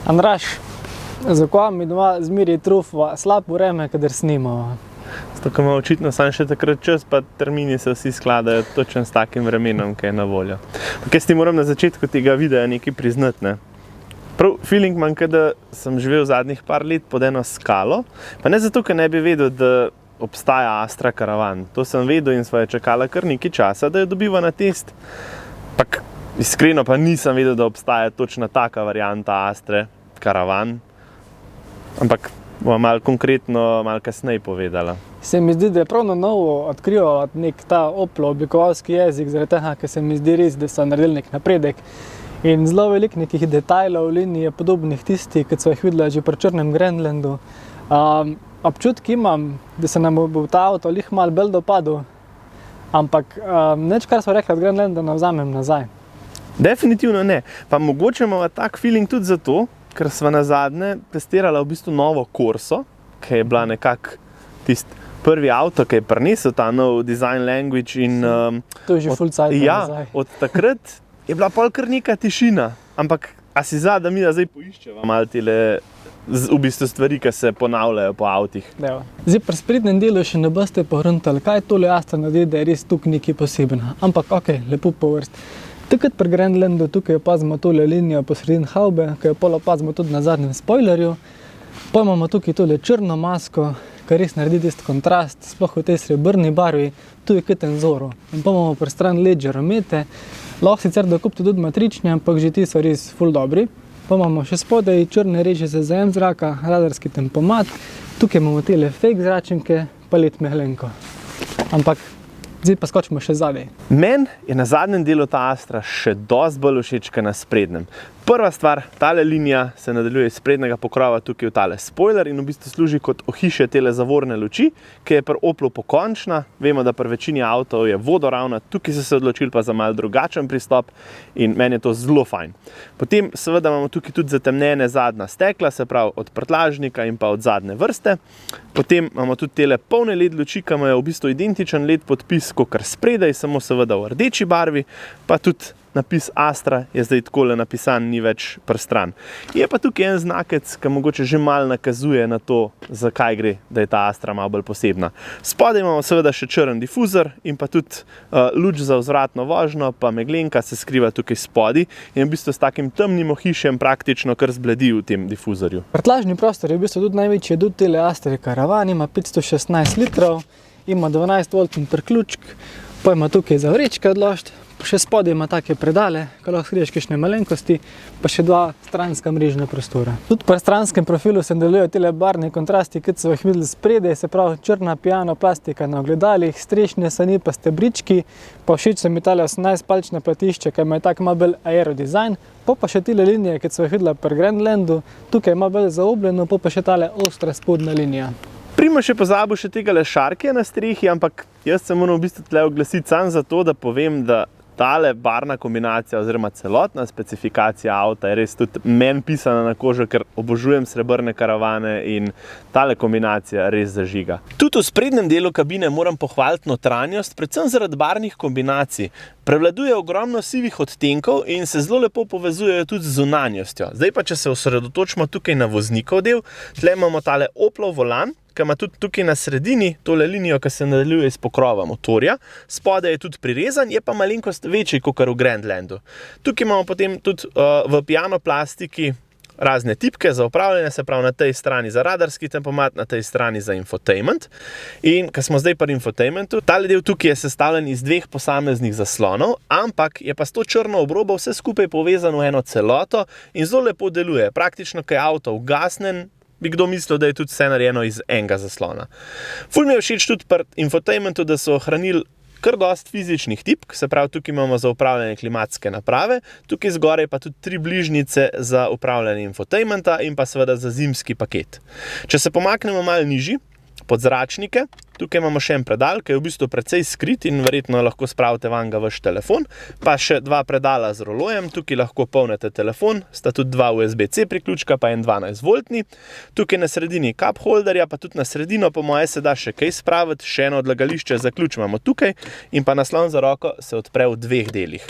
Andraž, zakaj mi doma zmeri trufa slab vreme, kadar snimamo? Zato, ko ima očitno sam še takrat čas, pa termini se vsi skladajo točno s takim vremenom, ki je na voljo. Ampak jaz ti moram na začetku tega videa nekaj priznati, ne. Prav feeling imam, da sem živel zadnjih par let pod eno skalo, pa ne zato, ker ne bi vedel, da obstaja Astra karavan. To sem vedel in sva je čakala kar nekaj časa, da jo dobiva na test. Pak iskreno pa nisem vedel, da obstaja točno taka varianta Astre karavan. Ampak bom malo konkretno, malo kasneje povedala. Se mi zdi, da je prav na novo odkrival nek ta Opel oblikovalski jezik, zaradi tega, ker se mi zdi res, da so naredili nek napredek. In zelo veliko nekih detajlov, linij je podobnih tistih, kot so jih videla že pri črnem Grandlandu. Občutki imam, da se nam bo ta avto lih malo bolj dopadel, ampak nič, kar so rekli od Grandlanda, ne vzamem nazaj. Definitivno ne. Pa mogoče imamo tak feeling tudi zato, ker sva nazadnje testirala v bistvu novo Corso, ki je bila nekako tisti prvi avto, ki je prinesel ta nov design language in To je že full cajt nazaj. Od takrat je bila pol kar neka tišina, ampak a si za, da mi zdaj poiščeva malo tile v bistvu stvari, ki se ponavljajo po avtih. Zdaj pri sprednjem delu še ne boste pohruntali, kaj tole Astra naredi, da je res tukaj nekaj posebno. Ampak ok, lepo po vrsti. Takrat pri Grandlandu tukaj opazimo tole linijo po sredini havbe, ki jo pol opazimo tudi na zadnjem spoilerju. Pa imamo tukaj tole črno masko, ki res naredi tisti kontrast, sploh v tej srebrni barvi, tu je kot Enzoro. In pa imamo pri strani LED žaromete, lahko sicer dokupite tudi matrične, ampak že ti so res ful dobri. Pa imamo še spodaj črne reže za zajem zraka, radarski tempomat, tukaj imamo tele fake zračenke, pa LED meglenko. Ampak zdaj pa skočimo še zadaj. Meni je na zadnjem delu ta Astra še dosti bolj všeč kot na sprednjem. Prva stvar, tale linija se nadaljuje iz sprednjega pokrova tukaj v tale spoiler in v bistvu služi kot ohišje tele zavorne luči, ki je pri Oplu pokončna. Vemo, da pri večini avtov je vodoravna, tukaj so se odločili pa za malo drugačen pristop in meni je to zelo fajn. Potem seveda imamo tukaj tudi zatemnjene zadnja stekla, se pravi od prtljažnika in pa od zadnje vrste. Potem imamo tudi tele polne LED luči, ki imajo v bistvu identičen LED podpis kakor spredaj, samo seveda v rdeči barvi, pa tudi napis Astra je zdaj takole napisan, ni več prstran. Je pa tukaj en znakec, ki mogoče že malo nakazuje na to, zakaj gre, da je ta Astra malo bolj posebna. Spodaj imamo seveda še črn difuzor in pa tudi luč za vzvratno vožnjo, pa meglenka se skriva tukaj spodaj in v bistvu s takim temnim ohišjem praktično kar zbledi v tem difuzorju. Prtljažni prostor je v bistvu tudi največji od tele Astre karavan, ima 516 litrov, ima 12 voltni priključek, pa ima tukaj za vrečke odložiti. Še spodaj ima take predale, ko lahko skriješ kakšne malenkosti, pa še dva stranska mrežna prostora. Tudi pri stranskem profilu se delujejo tele barvni kontrasti, kot so jih videli spredaj, se pravi črna piano plastika na ogledalih, strešne sani pa stebrički, pa všeč se mi tale 18-palčna platišče, ki ima tak malo bolj aerodizajn, pa še tile linije, kot so jih videla pri Grandlandu, tukaj ima bolj zaobljeno, pa še tale ostra spodna linija. Primož je pozabil še tega šarkija na strehi, ampak jaz se moram v bistvu tle oglasiti samo zato, da povem, da tale barvna kombinacija oziroma celotna specifikacija avta je res tudi meni pisana na kožo, ker obožujem srebrne karavane in tale kombinacija res zažiga. Tudi v sprednjem delu kabine moram pohvaliti notranjost, predvsem zaradi barvnih kombinacij. Prevladuje ogromno sivih odtenkov in se zelo lepo povezujejo tudi z zunanjostjo. Zdaj pa, če se osredotočimo tukaj na voznikov del, tle imamo tale Oplov volan, ki ima tudi tukaj na sredini tole linijo, ki se nadaljuje iz pokrova motorja. Spodaj je tudi prirezan, je pa malenkost večji kakor v Grandlandu. Tukaj imamo potem tudi v piano plastiki razne tipke za upravljanje, se pravi na tej strani za radarski tempomat, na tej strani za infotainment. In ko smo zdaj pri infotainmentu, tale del tukaj je sestavljen iz dveh posameznih zaslonov, ampak je pa s to črno obrobo vse skupaj povezano v eno celoto in zelo lepo deluje. Praktično, ko je avto ugasnen, bi kdo mislil, da je tudi vse narejeno iz enega zaslona. Ful mi je všeč tudi pri infotainmentu, da so ohranili kar dosti fizičnih tipk, se pravi, tukaj imamo za upravljanje klimatske naprave, tukaj zgoraj pa tudi 3 bližnjice za upravljanje infotainmenta in pa seveda za zimski paket. Če se pomaknemo malo nižji, pod zračnike, Tukaj imamo še en predal, ki je v bistvu precej skrit in verjetno lahko spravite vanga vaš telefon, pa še dva predala z rolojem, tukaj lahko polnite telefon, sta tudi dva USB-C priključka, pa en 12-voltni. Tukaj na sredini cup holderja, pa tudi na sredino po moje se da še kaj spraviti, še eno odlagališče za ključ imamo tukaj in pa naslon za roko se odpre v dveh delih.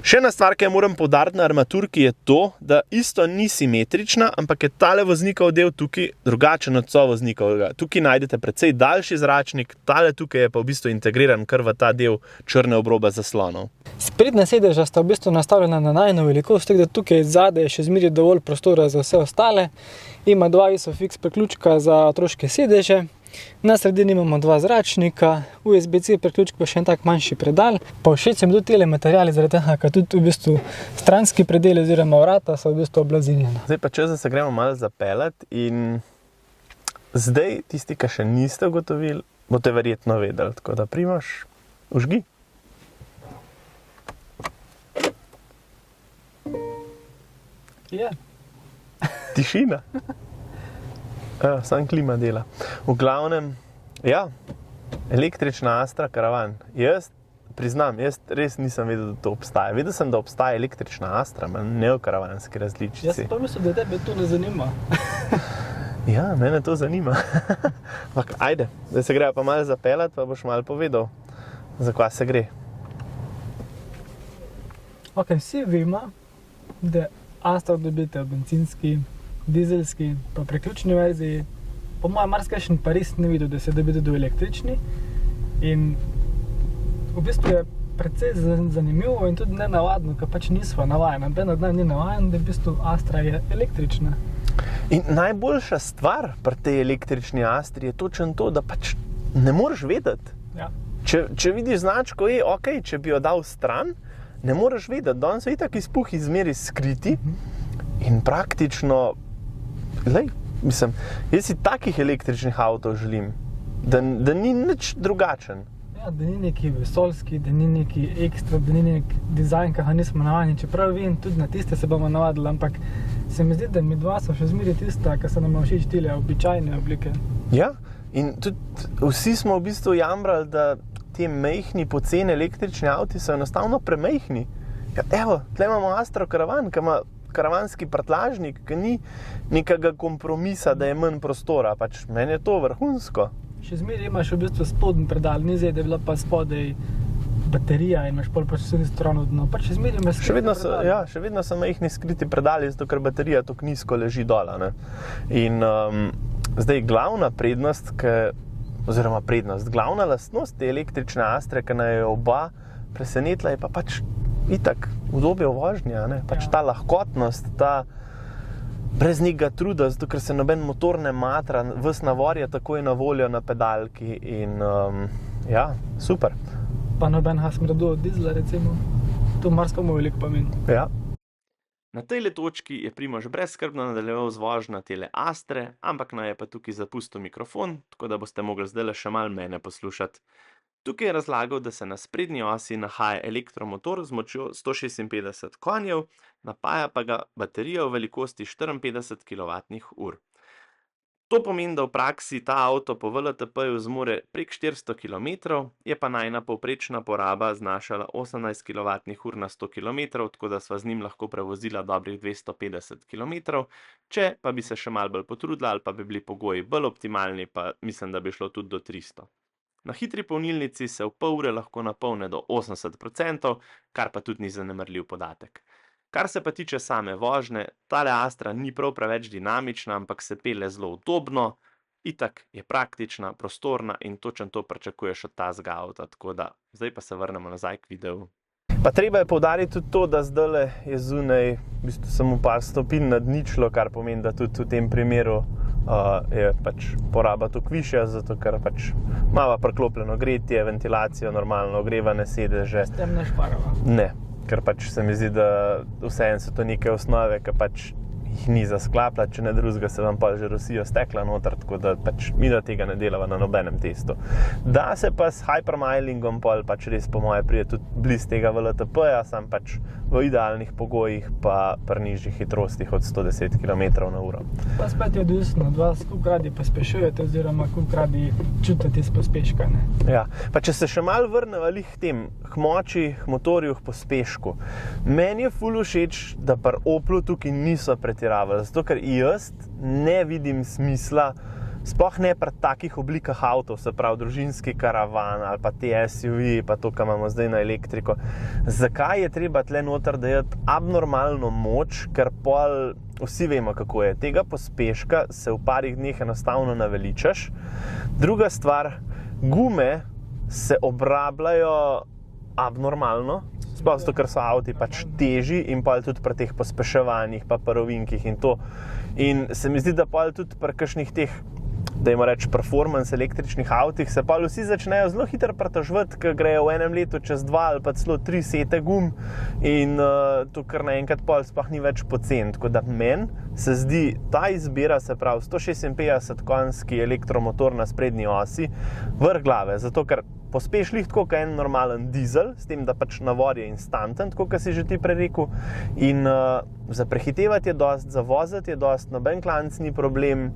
Še ena stvar, ki jo moram poudariti na armaturki, je to, da isto ni simetrična, ampak je tale voznikov del tukaj drugačen od sovoznikovega. Tukaj najdete precej daljši zračnik, tale tukaj je pa v bistvu integriran kar v ta del črne obrobe zaslonov. Sprednja sedeža sta v bistvu nastavljena na najino velikost, tako da tukaj zadaj je še zmeraj dovolj prostora za vse ostale. Ima dva ISOFIX priključka za otroške sedeže, na sredini imamo dva zračnika, USB-C priključek pa še en tak manjši predal. Pa všeč mi tudi tele materiali, zaradi tega, ker tudi v bistvu stranski predeli oziroma vrata so v bistvu oblazinjena. Zdaj pa čas, da se gremo malo zapeljati in zdaj tisti, ki še niste ugotovili, boste verjetno vedeli, tako da Primož, vžgi. Ja. Tišina. Sam klima dela. V glavnem, ja, električna Astra karavan. Jaz priznam, jaz res nisem vedel, da to obstaja. Vedel sem, da obstaja električna Astra, ne v karavanski različici. Jaz pa mislim, da tebe to ne zanima. Ja, mene to zanima. Ampak ajde, da se grejo pa malo zapeljati, pa boš malo povedal, za kva se gre. Ok, vsi vemo, da Astra dobite v bencinski, dizelski, pa priključni verziji. Po mojem marsikajšen pa res ne videl, da se dobi tudi električni. In v bistvu je precej zanimivo in tudi nenavadno, ker pač nismo navajeni. Noben od nas ni navajen, da v bistvu Astra je električna. In najboljša stvar pri tej električni Astri je točno to, da pač ne moreš vedeti. Ja. Če vidiš značko, je ok, če bi jo dal stran, ne moreš vedeti. Danes so itak izpuhi zmeri skriti in praktično, mislim, jaz si takih električnih avtov želim, da ni nič drugačen. Ja, da ni neki vesoljski, da ni neki ekstra, da ni neki dizajn, ki ga nismo navajeni. Čeprav vem, tudi na tiste se bomo navadili, ampak se mi zdi, da mi dva so še zmeri tista, ki se nam všeč tile običajne oblike. Ja, in tudi vsi smo v bistvu jamrali, da ti majhni, poceni električni avti so enostavno premajhni. Ja, evo, tle imamo Astro karavan, ki ima karavanski prtljažnik, ki ni nekega kompromisa, da je manj prostora. Pač meni je to vrhunsko. Še zmeraj imaš v bistvu spodnji predal, ni zdaj, da je bila pa spodaj baterija in imaš pol pač vse strano dno. Pač še zmeraj imaš še vedno so majhni skriti predali, zato ker baterija tako nizko leži dola, ne. In zdaj glavna prednost, glavna lastnost te električne Astre, ki naj je oba presenetila, je pa pač itak udobje v vožnji, ne. Pač ta lahkotnost, ta brez nekega truda, zato ker se noben motor ne matra, ves navor je takoj na voljo na pedalki in ja, super. Pa noben smradu od dizla, recimo. To marskomu veliko pomeni. Ja. Na tejle točki je Primož brezskrbno nadaljeval z vožnjo tele Astre, ampak naj je pa tukaj zapustil mikrofon, tako da boste mogli zdajle še malo mene poslušati. Tukaj je razlagal, da se na sprednji osi nahaja elektromotor z močjo 156 konjev, napaja pa ga baterija v velikosti 54 kWh. To pomeni, da v praksi ta avto po VLTP-ju zmore prek 400 km, je pa najna povprečna poraba znašala 18 kWh na 100 km, tako da sva z njim lahko prevozila dobrih 250 km. Če pa bi se še malo bolj potrudila ali pa bi bili pogoji bolj optimalni, pa mislim, da bi šlo tudi do 300. Na hitri polnilnici se v pol ure lahko napolne do 80%, kar pa tudi ni zanemarljiv podatek. Kar se pa tiče same vožnje, tale Astra ni prav preveč dinamična, ampak se pelje zelo udobno, itak je praktična, prostorna in točno to pričakuješ od tazga avta, tako da zdaj pa se vrnemo nazaj k videu. Pa treba je poudariti tudi to, da zdajle je zunaj v bistvu samo par stopinj nad ničlo, kar pomeni, da tudi v tem primeru je pač poraba toliko višja, zato ker pač imava priklopljeno gretje, ventilacijo, normalno ogrevane sedeže. S tem ne šparava? Ne, ker pač se mi zdi, da vseeno so to neke osnove, ki pač jih ni za sklapljati, če ne drugega se vam pa že rosijo stekla noter, tako da pač mi da tega ne delava na nobenem testu. Da se pa s hypermilingom pač res po moje pride tudi bliz tega VLTP-ja, sam pač v idealnih pogojih pa pri nižjih hitrostih od 110 km/h. Pa spet je odvisno od vas, koliko radi pospešujete oziroma koliko radi čutite z pospeška, ne? Ja, pa če se še malo vrneva lih k tem, k moči, k motorju, k pospešku. Meni je ful všeč, da pri Oplu tukaj niso pretiravali, zato ker jaz ne vidim smisla, sploh ne pri takih oblikah avtov, se pravi družinski karavan ali pa te SUV, pa to, kar imamo zdaj na elektriko. Zakaj je treba tle noter dajati abnormalno moč, ker pol vsi vemo, kako je. Tega pospeška se v parih dneh enostavno naveličaš. Druga stvar, gume se obrabljajo abnormalno, sploh zato, ker so avti pač težji in pa tudi pri teh pospeševanjih, pa pri ovinkih in to. In se mi zdi, da pa tudi pri kakšnih teh, dajmo reči, performance električnih avtih se pa vsi začnejo zelo hitro pritoževati, ker grejo v enem letu čez 2 ali pa celo 3 sete gum in to kar naenkrat pol sploh ni več poceni. Tako da meni se zdi ta izbira, se pravi 156 konjski elektromotor na sprednji osi, vrh glave, zato ker pospeš lih tako kot en normalen dizel, s tem, da pač navor je instanten, tako kot si že ti prerekel. In za prehitevati je dost, za voziti je dost, noben klanc ni problem.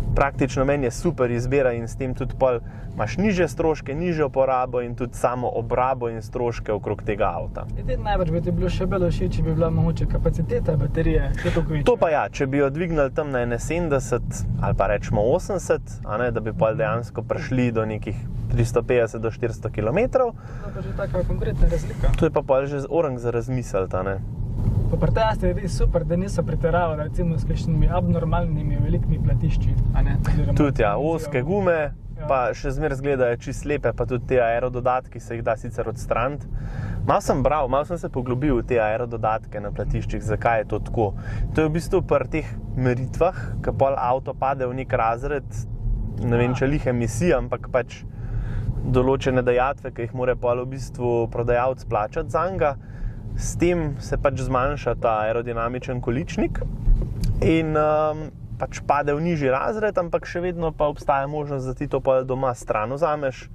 Praktično meni je super izbira in s tem tudi pol imaš nižje stroške, nižjo porabo in tudi samo obrabo in stroške okrog tega avta. Najbrž bi ti bilo še bolj všeč, če bi bila mogoče kapaciteta baterije še toliko večja. To pa ja, če bi jo dvignili tam na 71 ali pa rečemo 80, a ne, da bi pol dejansko prišli do nekih 350 do 400 km. To je pa že taka konkretna razlika. To je pa pol že orang za razmisliti, a ne. Pa pri tej je res super, da niso pretiravali recimo s kakšnimi abnormalnimi velikimi platišči, a ne? Tudi ja, ozke gume, pa še zmeraj izgledajo čisto lepe, pa tudi te aerododatki se jih da sicer odstraniti. Malo sem bral, malo sem se poglobil v te aerododatke na platiščih, zakaj je to tako. To je v bistvu pri teh meritvah, ko pol avto pade v nek razred, ne vem, če lih emisij, ampak pač določene dajatve, ki jih mora pol v bistvu prodajalec plačati zanj. S tem se pač zmanjša ta aerodinamičen količnik in pač pade v nižji razred, ampak še vedno pa obstaja možnost, da ti to pa doma stran vzameš,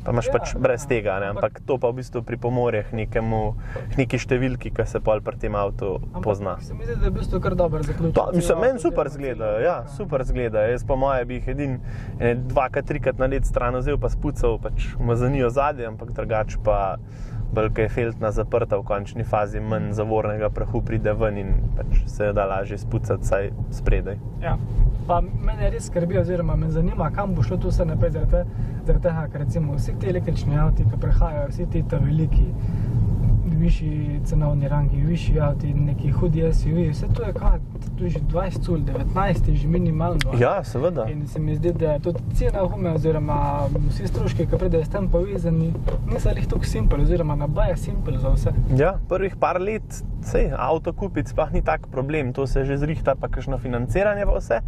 pa imaš pač brez tega, ne? Ampak to pa v bistvu pripomore k neki številki, ki se pol pri tem avtu pozna. Ampak se mi zdi, da je v bistvu kar dober zaključek. Mislim, meni super izgledajo, ja, super izgledajo. Jaz po moje bi jih dvakrat, trikrat na let stran vzel pa spucal pač umazanijo zadnje, ampak drugače pa bolj, ko je feltna zaprta v končni fazi, manj zavornega prahu pride ven in pač se da lažje spucati saj spredaj. Ja, pa mene res skrbi oziroma me zanima, kam bo šlo to vse naprej zaradi tega, ker recimo vsi ti električni avti, ki prehajajo, vsi ti veliki, višji cenovni rangi, višji avti, neki hudi SUV, vse to je kaj, to je že 20 cul, 19 je že minimalno. Ja, seveda. In se mi zdi, da tudi cena gume oziroma vsi stroški, ki pridejo s tem povezani, niso lih tako simpel oziroma nabaja simpel za vse. Ja, prvih par let sej, avto kupiti sploh ni tak problem, to se že zrihta pa kakšno financiranje pa vse,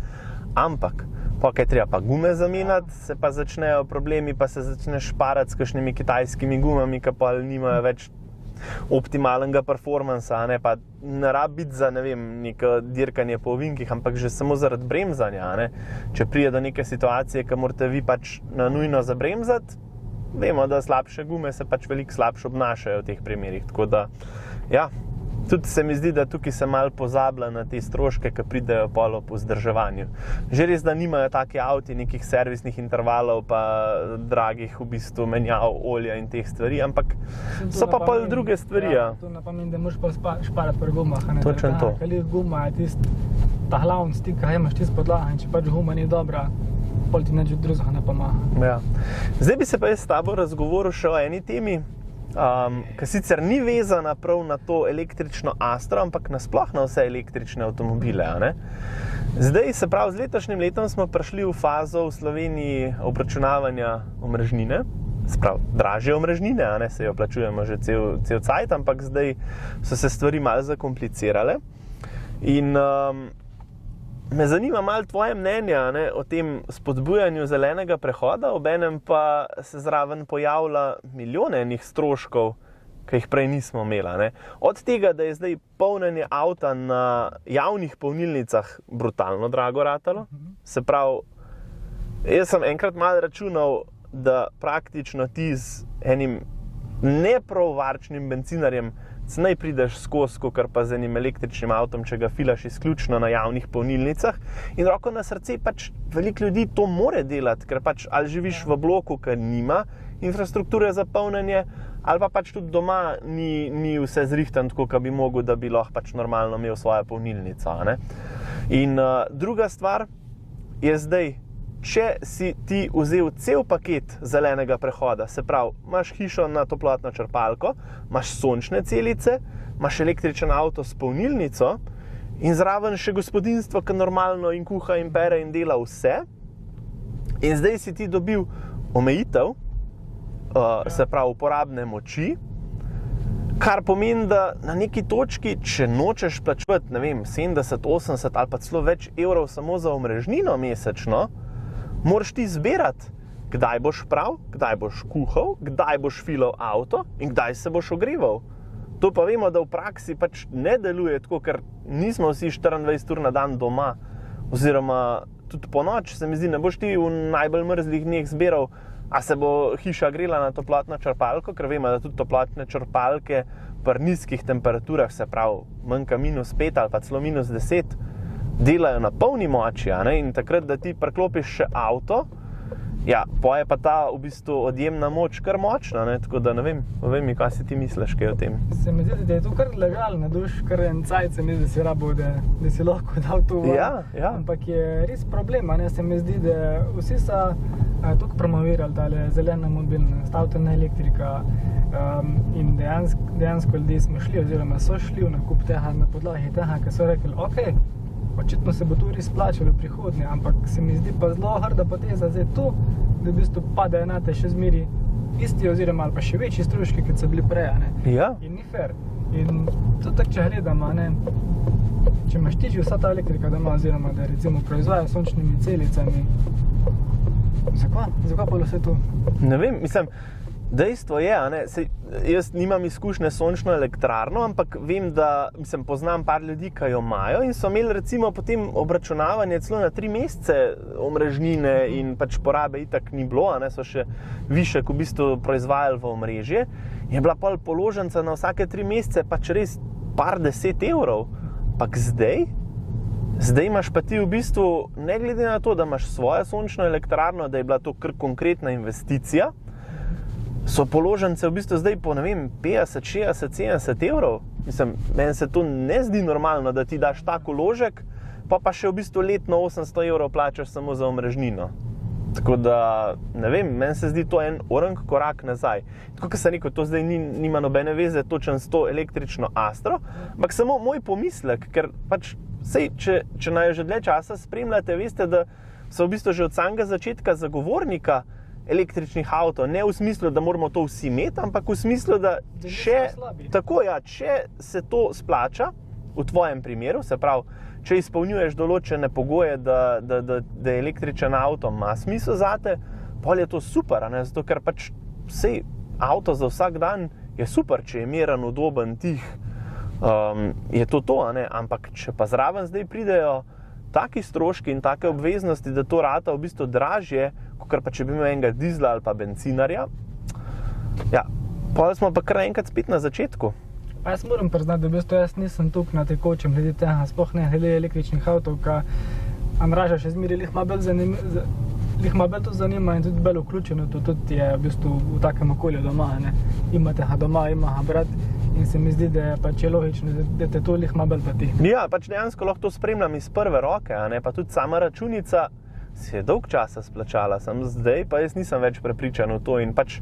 ampak pa kaj treba pa gume zamenjati, se pa začnejo problemi, pa se začneš šparati s kakšnimi kitajskimi gumami, ki pa nimajo več optimalnega performansa, ne, pa ne rabi biti za, ne vem, neko dirkanje po ovinkih, ampak že samo zaradi bremzanja, ne. Če pride do neke situacije, ki morate vi pač na nujno zabremzati, vemo, da slabše gume se pač veliko slabše obnašajo v teh primerih, tako da, ja, tudi se mi zdi, da tukaj se malo pozablja na te stroške, ki pridejo pol ob vzdrževanju. Že res, da nimajo taki avti nekih servisnih intervalov, pa dragih v bistvu menjav olja in teh stvari, ampak so pa pol druge stvari. Ja, to ne pomeni, da moraš pa šparati pri gumah. Točno to. Ker guma je ta glavni stik, kaj imaš tisto podlaga in če pač guma ni dobra, pol ti nič drugega ne pomaga. Ja. Zdaj bi se pa jaz s tabo razgovoril še o eni temi, ki sicer ni vezana prav na to električno Astro, ampak nasploh na vse električne avtomobile. Ne? Zdaj, se pravi, z letošnjim letom smo prišli v fazo v Sloveniji obračunavanja omrežnine, se pravi, dražje omrežnine, a ne, se jo plačujemo že cel cajt, ampak zdaj so se stvari malo zakomplicirale. In me zanima malo tvoje mnenje, ne, o tem spodbujanju zelenega prehoda, obenem pa se zraven pojavlja milijone enih stroškov, ki jih prej nismo imeli. Ne. Od tega, da je zdaj polnjenje avta na javnih polnilnicah brutalno drago ratalo, se pravi, jaz sem enkrat malo računal, da praktično ti z enim neprav-varčnim bencinarjem cenej prideš skozi, kakor pa z enim električnim avtom, če ga filaš izključno na javnih polnilnicah. In roko na srce, pač veliko ljudi to more delati, ker pač ali živiš v bloku, ki nima infrastrukture za polnjenje, ali pa pač tudi doma ni vse zrihtan tako, kot bi mogel, da bi lahko pač normalno imel svojo polnilnico. Ne? In druga stvar je zdaj, če si ti vzel cel paket zelenega prehoda, se pravi, imaš hišo na toplotno črpalko, imaš sončne celice, imaš električen avto s polnilnico in zraven še gospodinjstvo, ki normalno in kuha in pere in dela vse. In zdaj si ti dobil omejitev, se pravi uporabne moči, kar pomeni, da na neki točki, če nočeš plačevati, ne vem, 70, 80 ali pa celo več evrov samo za omrežnino mesečno, moraš ti zbirati, kdaj boš prav, kdaj boš kuhal, kdaj boš filal avto in kdaj se boš ogreval. To pa vemo, da v praksi pač ne deluje tako, ker nismo vsi 24 ur na dan doma, oziroma tudi po noč, se mi zdi, ne boš ti v najbolj mrzlih dneh zbiral, a se bo hiša grela na toplotno črpalko, ker vemo, da tudi toplotne črpalke pri nizkih temperaturah, se pravi manjka -5 ali pa celo -10, delajo na polni moči, a ne? In takrat, da ti priklopiš še avto, ja, pa je pa ta v bistvu odjemna moč kar močna, ne? Tako da ne vem, povej mi, kaj si ti misliš kaj o tem. Se mi zdi, da je to kar legalno, duš, kar en cajt se mi zdi, da si rabo, da si lahko dal to ven. Ja. Ampak je res problem, ne? Se mi zdi, da vsi so tukaj promovirali tale zelena mobilnost, avtona elektrika in dejansko ljudje smo šli, oziroma so šli v nakup tega na podlagi tega, ker so rekli, okej, očitno se bo to res splačalo v prihodnje, ampak se mi zdi pa zelo hrda poteza zdaj to, da v bistvu padejo na te še zmeri isti oziroma ali pa še večji stroški, kot so bili prej, ne? Ja. In ni fair. In to tako, če gledamo, ne? Če imaš ti že vsa ta elektrika doma, oziroma da recimo proizvaja sončnimi celicami, zakaj pa vse to? Ne vem, mislim, dejstvo je, a ne, jaz nimam izkušnje s sončno elektrarno, ampak vem, da, poznam par ljudi, ki jo imajo in so imeli recimo potem obračunavanje celo na 3 mesece omrežnine in pač porabe itak ni bilo, a ne, so še višek v bistvu proizvajali v omrežje. Je bila pol položnica na vsake 3 mesece pač res par 10 evrov, ampak zdaj imaš pa ti v bistvu, ne glede na to, da imaš svojo sončno elektrarno, da je bila to kar konkretna investicija, so položnice v bistvu zdaj po, ne vem, 50, 60, 70 evrov. Meni se to ne zdi normalno, da ti daš tak vložek, pa še v bistvu letno 800 evrov plačaš samo za omrežnino. Tako da, ne vem, meni se zdi to en orang korak nazaj. Tako, kot sem rekel, to zdaj nima nobene veze točno s to električno Astro, ampak samo moj pomislek, ker pač, sej, če naj že dlje časa spremljate, veste, da so v bistvu že od samega začetka zagovornika električnih avtov, ne v smislu, da moramo to vsi imeti, ampak v smislu, da če se to splača, v tvojem primeru, se pravi, če izpolnjuješ določene pogoje, da električen avto ima smisel zate, pol je to super, ne? Zato ker pač sej avto za vsak dan je super, če je miren, udoben, tih, je to, a ne? Ampak če pa zraven zdaj pridejo taki stroški in take obveznosti, da to rata v bistvu dražje, kakor pa če bi imel enega dizla ali pa bencinarja, ja, potem smo pa kar enkrat spet na začetku. Pa jaz moram priznati, da v bistvu jaz nisem tukaj na tekočem glede tega, sploh ne glede električnih avtov, ka Andraža še zmeri lih malo bolj to zanima in tudi bolj vključeno, to tudi je v bistvu v takem okolju doma, ne. Ima tega doma, ima ga brat in se mi zdi, da je pač logično, da te to lih malo bolj pati. Ja, pač dejansko lahko to spremljam iz prve roke, a ne, pa tudi sama računica se je dolg časa splačala, samo zdaj pa jaz nisem več prepričan v to in pač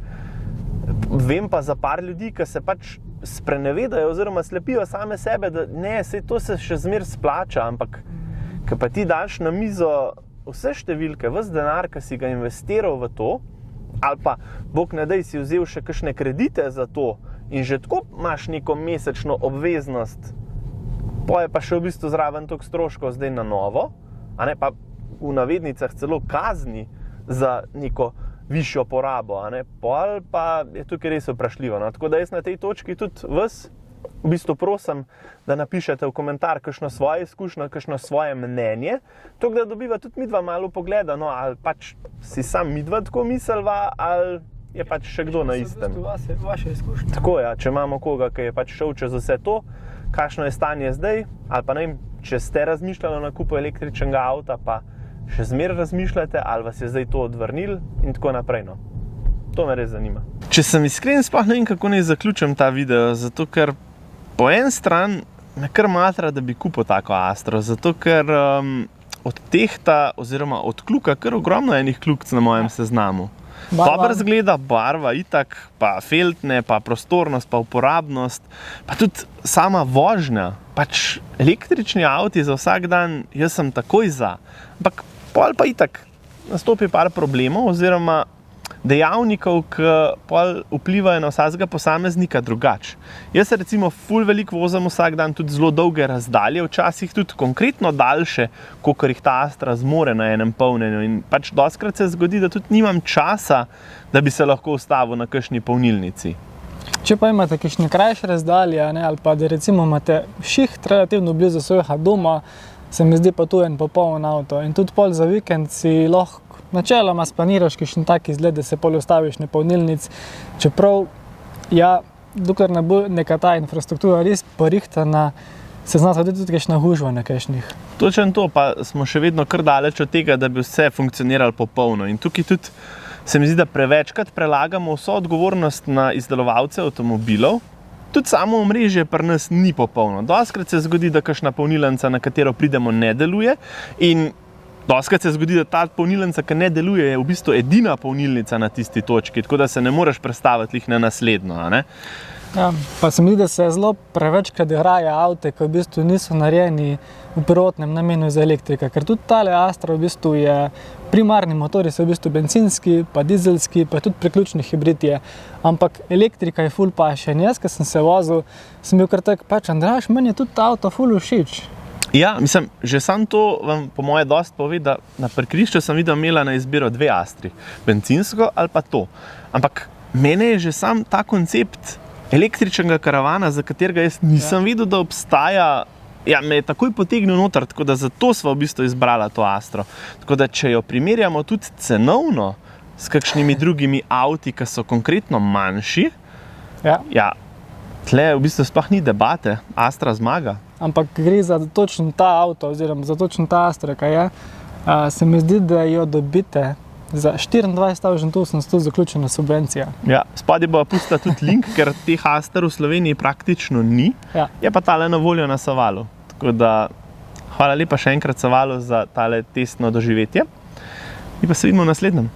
vem pa za par ljudi, ki se pač sprenevedajo oziroma slepijo same sebe, da ne, sej to se še zmer splača, ampak ko pa ti daš na mizo vse številke, ves denar, ki si ga investiral v to, ali pa, bog ne daj, si vzel še kakšne kredite za to in že tako imaš neko mesečno obveznost, pa je pa še v bistvu zraven toliko stroškov zdaj na novo, a ne pa v navednicah celo kazni za neko višjo porabo, a ne, pol pa je tukaj res vprašljivo. No. Tako da jaz na tej točki tudi vas v bistvu prosim, da napišete v komentar kakšno svoje izkušnjo, kakšno svoje mnenje, tako da dobiva tudi midva malo pogleda, no, ali pač si sam midva tako mislva, ali je pač še kdo na istem. Vaše izkušnje. Tako ja, če imamo koga, ki je pač šel čez vse to, kakšno je stanje zdaj, ali pa ne vem, če ste razmišljali o nakupu električnega avta, pa še zmeraj razmišljate, ali vas je zdaj to odvrnil in tako naprej. No. To me res zanima. Če sem iskren, sploh ne vem, kako naj zaključim ta video, zato ker po en stran me kar matra, da bi kupil tako Astro, zato ker odtehta oziroma odkljuka kar ogromno enih kljukc na mojem seznamu. Dobro zgleda barva, itak, pa feltne, pa prostornost, pa uporabnost, pa tudi sama vožnja. Pač električni avti za vsak dan, jaz sem takoj za. Ampak pol pa itak nastopi par problemov oziroma dejavnikov, ki pol vplivajo na vsakega posameznika drugače. Jaz se recimo ful veliko vozim vsak dan, tudi zelo dolge razdalje, včasih tudi konkretno daljše, kakor jih ta Astra zmore na enem polnjenju. In pač dostikrat se zgodi, da tudi nimam časa, da bi se lahko ustavil na kakšni polnilnici. Če pa imate kakšne krajše razdalje, ne, ali pa da recimo imate šiht relativno blizu svojega doma, se mi zdi pa tu en popoln avto. In tudi pol za vikend si lahko načeloma splaniraš kakšen tak izgled, da se pol ustaviš na polnilnic, čeprav, ja, dokler ne bo neka ta infrastruktura res porihtana, se zna zgoditi tudi kakšna gužva na kakšnih. Točno to, pa smo še vedno kar daleč od tega, da bi vse funkcioniralo popolno. In tukaj tudi se mi zdi, da prevečkrat prelagamo vso odgovornost na izdelovalce avtomobilov. Tudi samo omrežje pri nas ni popolno. Dostikrat se zgodi, da kakšna polnilnica, na katero pridemo, ne deluje in dostikrat se zgodi, da ta polnilnica, ki ne deluje, je v bistvu edina polnilnica na tisti točki, tako da se ne moreš prestaviti na naslednjo. A ne? Ja, pa se mi zdi, da se zelo prevečkrat igrajo avte, ki v bistvu niso narejeni v prvotnem namenu za elektrika, ker tudi tale Astra v bistvu je, primarni motori so v bistvu bencinski, pa dizelski, pa tudi priključni hibrid je, ampak elektrika je ful pašen. Jaz, ko sem se vozil, sem bil kar tak, pač Andraž, meni je tudi ta avto ful všeč. Ja, mislim, že sam to vam po moje dosti pove, da na parkirišču sem videl imela na izbiro dve Astri, bencinsko ali pa to. Ampak mene je že sam ta koncept električnega karavana, za katerega jaz nisem videl, da obstaja, ja, me je takoj potegnil noter, tako da zato sva v bistvu izbrala to Astro. Tako da, če jo primerjamo tudi cenovno s kakšnimi drugimi avti, ki so konkretno manjši, ja, tle v bistvu sploh ni debate, Astra zmaga. Ampak gre za točno ta avto, oziroma za točno ta Astra, kaj je, se mi zdi, da jo dobite za 24.800 zaključena subvencija. Ja, spodaj bo pustila tudi link, ker teh Aster v Sloveniji praktično ni, ja. Je pa tale na voljo na Savalu. Tako da, hvala lepa še enkrat Savalu za tale testno doživetje. In pa se vidimo v naslednjem.